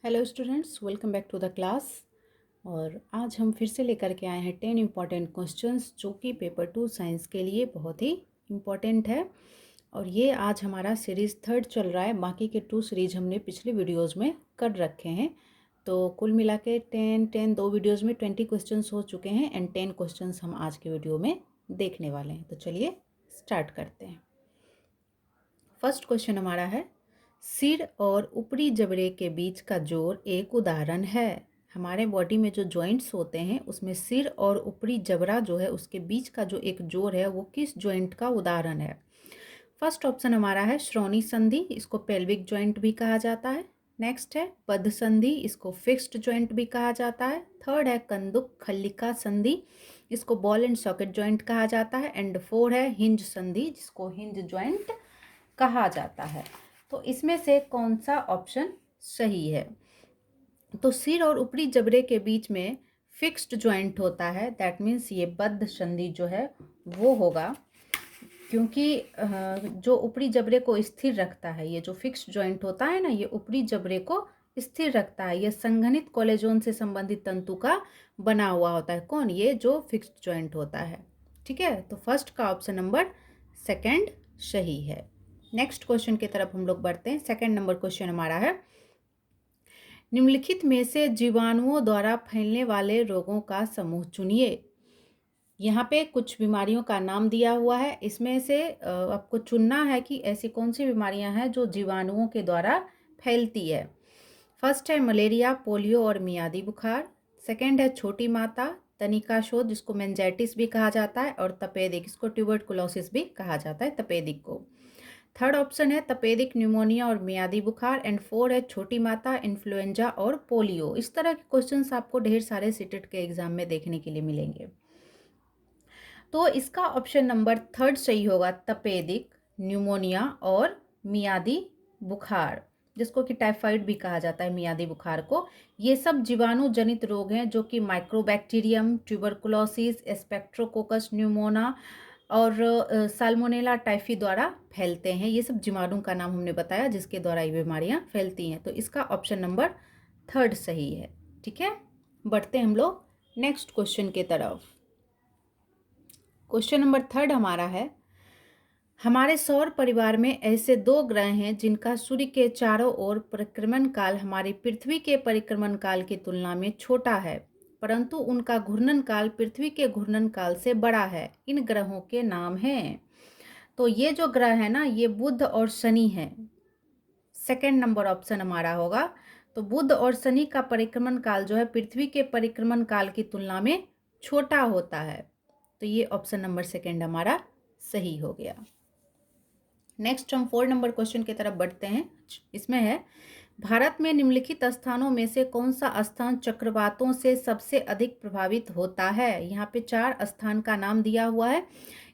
Hello students, welcome back to the class. और आज हम फिर से लेकर के आए हैं 10 इम्पॉर्टेंट क्वेश्चंस जो कि पेपर 2 साइंस के लिए बहुत ही इम्पॉर्टेंट है। और ये आज हमारा सीरीज़ थर्ड चल रहा है। बाकी के 2 सीरीज हमने पिछले वीडियोस में कर रखे हैं। तो कुल मिला के 10 दो वीडियोज़ में 20 क्वेश्चंस हो चुके हैं एंड 10 क्वेश्चंस हम आज के वीडियो में देखने वाले हैं। तो चलिए स्टार्ट करते हैं। फर्स्ट क्वेश्चन हमारा है, सिर और ऊपरी जबड़े के बीच का जोड़ एक उदाहरण है। हमारे बॉडी में जो जॉइंट्स होते हैं उसमें सिर और ऊपरी जबड़ा जो है उसके बीच का जो एक जोड़ है वो किस जॉइंट का उदाहरण है। फर्स्ट ऑप्शन हमारा है श्रोणी संधि, इसको पेल्विक जॉइंट भी कहा जाता है। नेक्स्ट है बद्ध संधि, इसको फिक्स्ड जॉइंट भी कहा जाता है। थर्ड है कंदुक खल्लिका संधि, इसको बॉल एंड सॉकेट जॉइंट कहा जाता है। एंड फोर है हिंज संधि, जिसको हिंज जॉइंट कहा जाता है। तो इसमें से कौन सा ऑप्शन सही है? तो सिर और ऊपरी जबड़े के बीच में फिक्स्ड जॉइंट होता है, दैट मीन्स ये बद्ध संधि जो है वो होगा, क्योंकि जो ऊपरी जबड़े को स्थिर रखता है, ये जो फिक्स्ड जॉइंट होता है ना, ये ऊपरी जबड़े को स्थिर रखता है। ये संघनित कोलेजन से संबंधित तंतु का बना हुआ होता है। कौन? ये जो फिक्स्ड जॉइंट होता है। ठीक है, तो फर्स्ट का ऑप्शन नंबर सेकंड सही है। नेक्स्ट क्वेश्चन की तरफ हम लोग बढ़ते हैं। सेकंड नंबर क्वेश्चन हमारा है, निम्नलिखित में से जीवाणुओं द्वारा फैलने वाले रोगों का समूह चुनिए। यहाँ पे कुछ बीमारियों का नाम दिया हुआ है, इसमें से आपको चुनना है कि ऐसी कौन सी बीमारियां हैं जो जीवाणुओं के द्वारा फैलती है। फर्स्ट है मलेरिया, पोलियो और मियादी बुखार। सेकंड है छोटी माता, तनिका शोथ, जिसको मेंजाइटिस भी कहा जाता है, और तपेदिक, इसको ट्यूबरकुलोसिस भी कहा जाता है, तपेदिक को। थर्ड ऑप्शन है तपेदिक न्यूमोनिया और मियादी बुखार। एंड फोर है छोटी माता, इन्फ्लुएंजा और पोलियो। इस तरह के क्वेश्चंस आपको ढेर सारे सीटेट के एग्जाम में देखने के लिए मिलेंगे। तो इसका ऑप्शन नंबर थर्ड सही होगा, तपेदिक न्यूमोनिया और मियादी बुखार, जिसको कि टाइफाइड भी कहा जाता है, मियादी बुखार को। ये सब जीवाणु जनित रोग हैं जो कि माइक्रोबैक्टीरियम, ट्यूबरकुलोसिस, स्पेक्ट्रोकोकस न्यूमोना और साल्मोनेला टाइफी द्वारा फैलते हैं। ये सब जीवाणु का नाम हमने बताया जिसके द्वारा ये बीमारियां फैलती हैं। तो इसका ऑप्शन नंबर थर्ड सही है। ठीक है, बढ़ते हम लोग नेक्स्ट क्वेश्चन की तरफ। क्वेश्चन नंबर थर्ड हमारा है, हमारे सौर परिवार में ऐसे 2 ग्रह हैं जिनका सूर्य के चारों ओर परिक्रमण काल हमारी पृथ्वी के परिक्रमण काल की तुलना में छोटा है, परंतु उनका घूर्णन काल पृथ्वी के घूर्णन काल से बड़ा है। इन ग्रहों के नाम हैं। तो ये जो ग्रह है ना, ये बुध और शनि है। सेकेंड नंबर ऑप्शन हमारा होगा। तो बुध और शनि का परिक्रमण काल जो है पृथ्वी के परिक्रमण काल की तुलना में छोटा होता है। तो ये ऑप्शन नंबर सेकेंड हमारा सही हो गया। नेक्स्ट हम 4 नंबर क्वेश्चन की तरफ बढ़ते हैं। इसमें है, भारत में निम्नलिखित स्थानों में से कौन सा स्थान चक्रवातों से सबसे अधिक प्रभावित होता है। यहाँ पे 4 स्थान का नाम दिया हुआ है,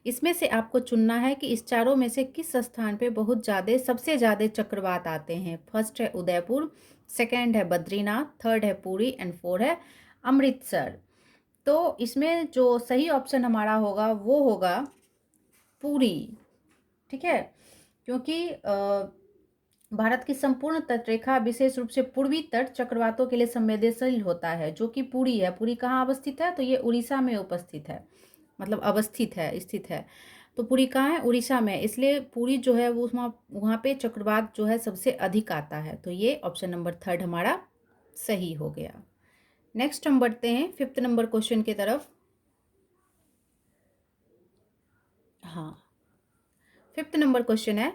इसमें से आपको चुनना है कि इस चारों में से किस स्थान पे बहुत ज़्यादा सबसे ज़्यादा चक्रवात आते हैं। फर्स्ट है उदयपुर, सेकेंड है बद्रीनाथ, थर्ड है पुरी एंड फोर है अमृतसर। तो इसमें जो सही ऑप्शन हमारा होगा वो होगा पुरी। ठीक है, क्योंकि भारत की संपूर्ण तटरेखा विशेष रूप से पूर्वी तट चक्रवातों के लिए संवेदनशील होता है, जो कि पुरी है। पुरी कहाँ अवस्थित है? तो ये उड़ीसा में उपस्थित है, मतलब अवस्थित है, स्थित है। तो पुरी कहाँ है? उड़ीसा में, इसलिए पुरी जो है वो वहाँ पे चक्रवात जो है सबसे अधिक आता है। तो ये ऑप्शन नंबर थर्ड हमारा सही हो गया। नेक्स्ट हम बढ़ते हैं 5th नंबर क्वेश्चन की तरफ। हाँ, 5th नंबर क्वेश्चन है,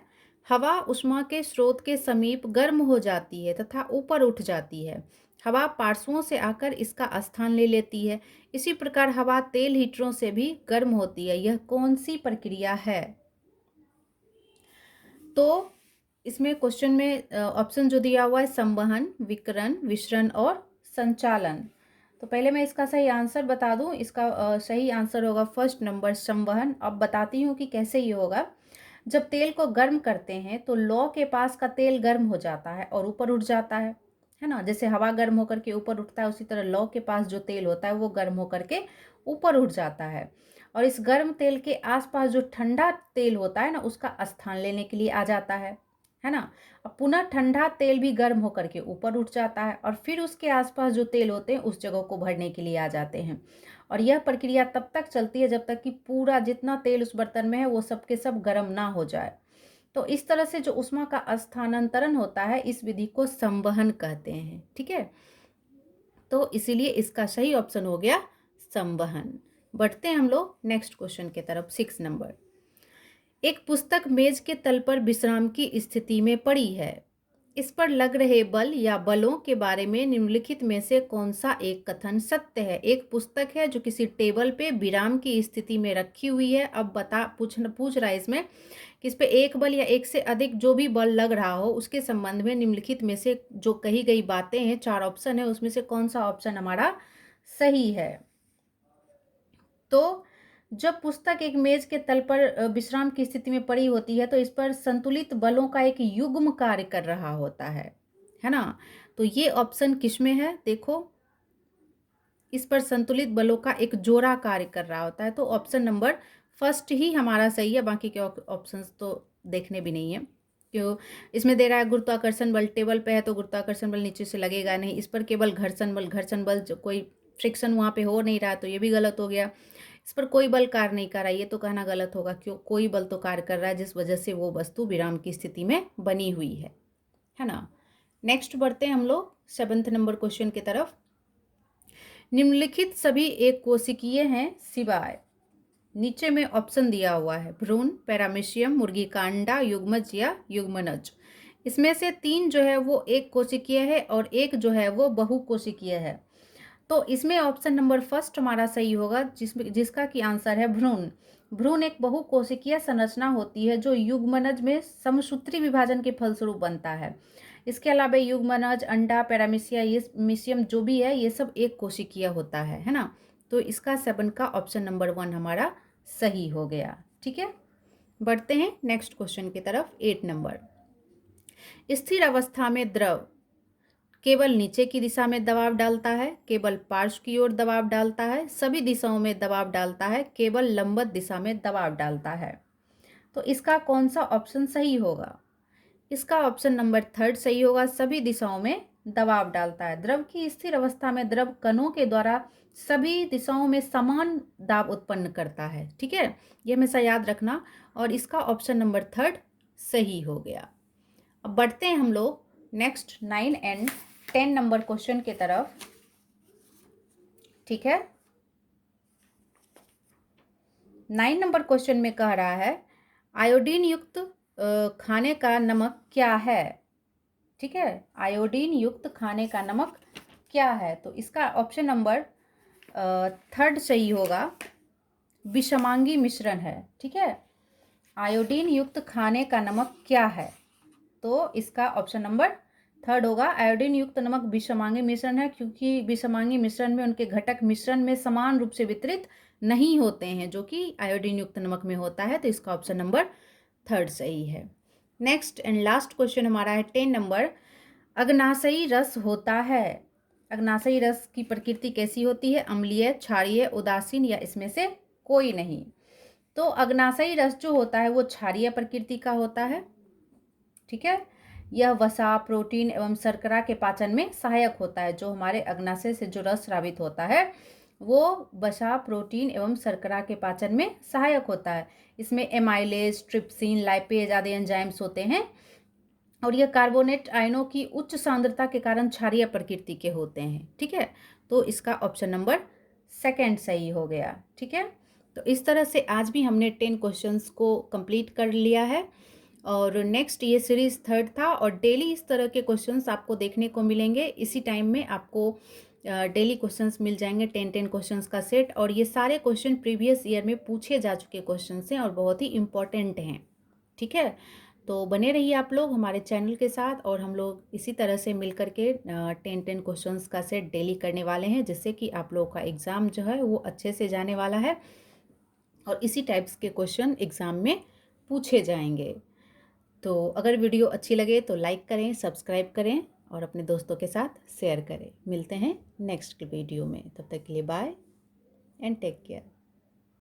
हवा उष्मा के स्रोत के समीप गर्म हो जाती है तथा ऊपर उठ जाती है। हवा पार्श्वों से आकर इसका स्थान ले लेती है। इसी प्रकार हवा तेल हीटरों से भी गर्म होती है। यह कौन सी प्रक्रिया है? तो इसमें क्वेश्चन में ऑप्शन जो दिया हुआ है, संवहन, विकिरण, विसरण और संचालन। तो पहले मैं इसका सही आंसर बता दूं। इसका सही आंसर होगा फर्स्ट नंबर, संवहन। अब बताती हूँ कि कैसे ये होगा। जब तेल को गर्म करते हैं तो लौ के पास का तेल गर्म हो जाता है और ऊपर उठ जाता है ना। जैसे हवा गर्म होकर के ऊपर उठता है, उसी तरह लौ के पास जो तेल होता है वो गर्म होकर के ऊपर उठ जाता है। और इस गर्म तेल के आसपास जो ठंडा तेल होता है ना, उसका स्थान लेने के लिए आ जाता है है ना। अब पुनः ठंडा तेल भी गर्म होकर के ऊपर उठ जाता है और फिर उसके आसपास जो तेल होते हैं उस जगह को भरने के लिए आ जाते हैं। और यह प्रक्रिया तब तक चलती है जब तक कि पूरा जितना तेल उस बर्तन में है वो सब के सब गर्म ना हो जाए। तो इस तरह से जो ऊष्मा का स्थानांतरण होता है इस विधि को संवहन कहते हैं। ठीक है, तो इसीलिए इसका सही ऑप्शन हो गया संवहन। बढ़ते हैं हम लोग नेक्स्ट क्वेश्चन की तरफ। 6 नंबर, एक पुस्तक मेज के तल पर विश्राम की स्थिति में पड़ी है। इस पर लग रहे बल या बलों के बारे में निम्नलिखित में से कौन सा एक कथन सत्य है। एक पुस्तक है जो किसी टेबल पे विराम की स्थिति में रखी हुई है। अब पूछ रहा है इसमें कि इस पे एक बल या एक से अधिक जो भी बल लग रहा हो उसके संबंध में निम्नलिखित में से जो कही गई बातें हैं, 4 ऑप्शन है, उसमें से कौन सा ऑप्शन हमारा सही है। तो जब पुस्तक एक मेज के तल पर विश्राम की स्थिति में पड़ी होती है तो इस पर संतुलित बलों का एक युग्म कार्य कर रहा होता है ना। तो ये ऑप्शन किसमें है, देखो इस पर संतुलित बलों का एक जोड़ा कार्य कर रहा होता है। तो ऑप्शन नंबर फर्स्ट ही हमारा सही है, बाकी के ऑप्शंस तो देखने भी नहीं है। क्यों, इसमें दे रहा है गुरुत्वाकर्षण बल टेबल पे है तो गुरुत्वाकर्षण बल नीचे से लगेगा नहीं। इस पर केवल घर्षण बल कोई फ्रिक्शन वहाँ पे हो नहीं रहा, तो ये भी गलत हो गया। इस पर कोई बल कार्य नहीं कर रहा, ये तो कहना गलत होगा। क्यों, कोई बल तो कार्य कर रहा है जिस वजह से वो वस्तु विराम की स्थिति में बनी हुई है ना। नेक्स्ट बढ़ते हैं हम लोग 7 नंबर क्वेश्चन की तरफ। निम्नलिखित सभी एक कोशिकीय हैं सिवाय, नीचे में ऑप्शन दिया हुआ है भ्रूण, पैरामीशियम, मुर्गी का अंडा, युग्मज या युग्मनज। इसमें से 3 जो है वो एक कोशिकीय है और एक जो है वो बहुकोशिकीय है। तो इसमें ऑप्शन नंबर फर्स्ट हमारा सही होगा, जिसका की आंसर है भ्रूण। भ्रूण एक बहुकोशिकीय संरचना होती है जो युग्मनज में समसूत्री विभाजन के फलस्वरूप बनता है। इसके अलावा युग्मनज, अंडा, पैरामीशिया, ये मीशियम जो भी है ये सब एक कोशिकीय होता है ना। तो इसका 7 का ऑप्शन नंबर 1 हमारा सही हो गया। ठीक है, बढ़ते हैं नेक्स्ट क्वेश्चन की तरफ। 8 नंबर, स्थिर अवस्था में द्रव केवल नीचे की दिशा में दबाव डालता है, केवल पार्श्व की ओर दबाव डालता है, सभी दिशाओं में दबाव डालता है, केवल लंबवत दिशा में दबाव डालता है। तो इसका कौन सा ऑप्शन सही होगा, इसका ऑप्शन नंबर 3 सही होगा, सभी दिशाओं में दबाव डालता है। द्रव की स्थिर अवस्था में द्रव कणों के द्वारा सभी दिशाओं में समान दाब उत्पन्न करता है। ठीक है, ये हमेशा याद रखना। और इसका ऑप्शन नंबर 3 सही हो गया। अब बढ़ते हैं हम लोग नेक्स्ट 9 एंड 10 नंबर क्वेश्चन की तरफ। ठीक है, 9 नंबर क्वेश्चन में कह रहा है आयोडीन युक्त खाने का नमक क्या है। ठीक है, आयोडीन युक्त खाने का नमक क्या है। तो इसका ऑप्शन नंबर 3 सही होगा, विषमांगी मिश्रण है। ठीक है, आयोडीन युक्त खाने का नमक क्या है, तो इसका ऑप्शन नंबर 3 होगा। आयोडीन युक्त नमक विषमांगी मिश्रण है, क्योंकि विषमांगी मिश्रण में उनके घटक मिश्रण में समान रूप से वितरित नहीं होते हैं जो कि आयोडीन युक्त नमक में होता है। तो इसका ऑप्शन नंबर 3 सही है। नेक्स्ट एंड लास्ट क्वेश्चन हमारा है 10 नंबर, अग्नाशयी रस होता है। अग्नाशयी रस की प्रकृति कैसी होती है, अम्लीय, क्षारीय, उदासीन या इसमें से कोई नहीं। तो अग्नाशयी रस जो होता है वो क्षारीय प्रकृति का होता है। ठीक है, यह वसा, प्रोटीन एवं शर्करा के पाचन में सहायक होता है। जो हमारे अग्नाशय से जो रस स्रावित होता है वो वसा, प्रोटीन एवं शर्करा के पाचन में सहायक होता है। इसमें एमाइलेज, ट्रिप्सिन, लाइपेज आदि एंजाइम्स होते हैं और यह कार्बोनेट आयनों की उच्च सांद्रता के कारण क्षारीय प्रकृति के होते हैं। ठीक है, तो इसका ऑप्शन नंबर 2 सही हो गया। ठीक है, तो इस तरह से आज भी हमने 10 क्वेश्चंस को कंप्लीट कर लिया है और नेक्स्ट ये सीरीज़ 3 था और डेली इस तरह के क्वेश्चंस आपको देखने को मिलेंगे। इसी टाइम में आपको डेली क्वेश्चंस मिल जाएंगे, 10 क्वेश्चंस का सेट। और ये सारे क्वेश्चन प्रीवियस ईयर में पूछे जा चुके क्वेश्चंस हैं और बहुत ही इम्पॉर्टेंट हैं। ठीक है, तो बने रहिए आप लोग हमारे चैनल के साथ और हम लोग इसी तरह से मिल कर के 10 क्वेश्चंस का सेट डेली करने वाले हैं, जिससे कि आप लोगों का एग्ज़ाम जो है वो अच्छे से जाने वाला है और इसी टाइप्स के क्वेश्चन एग्ज़ाम में पूछे जाएंगे। तो अगर वीडियो अच्छी लगे तो लाइक करें, सब्सक्राइब करें और अपने दोस्तों के साथ शेयर करें। मिलते हैं नेक्स्ट वीडियो में, तब तक के लिए बाय एंड टेक केयर।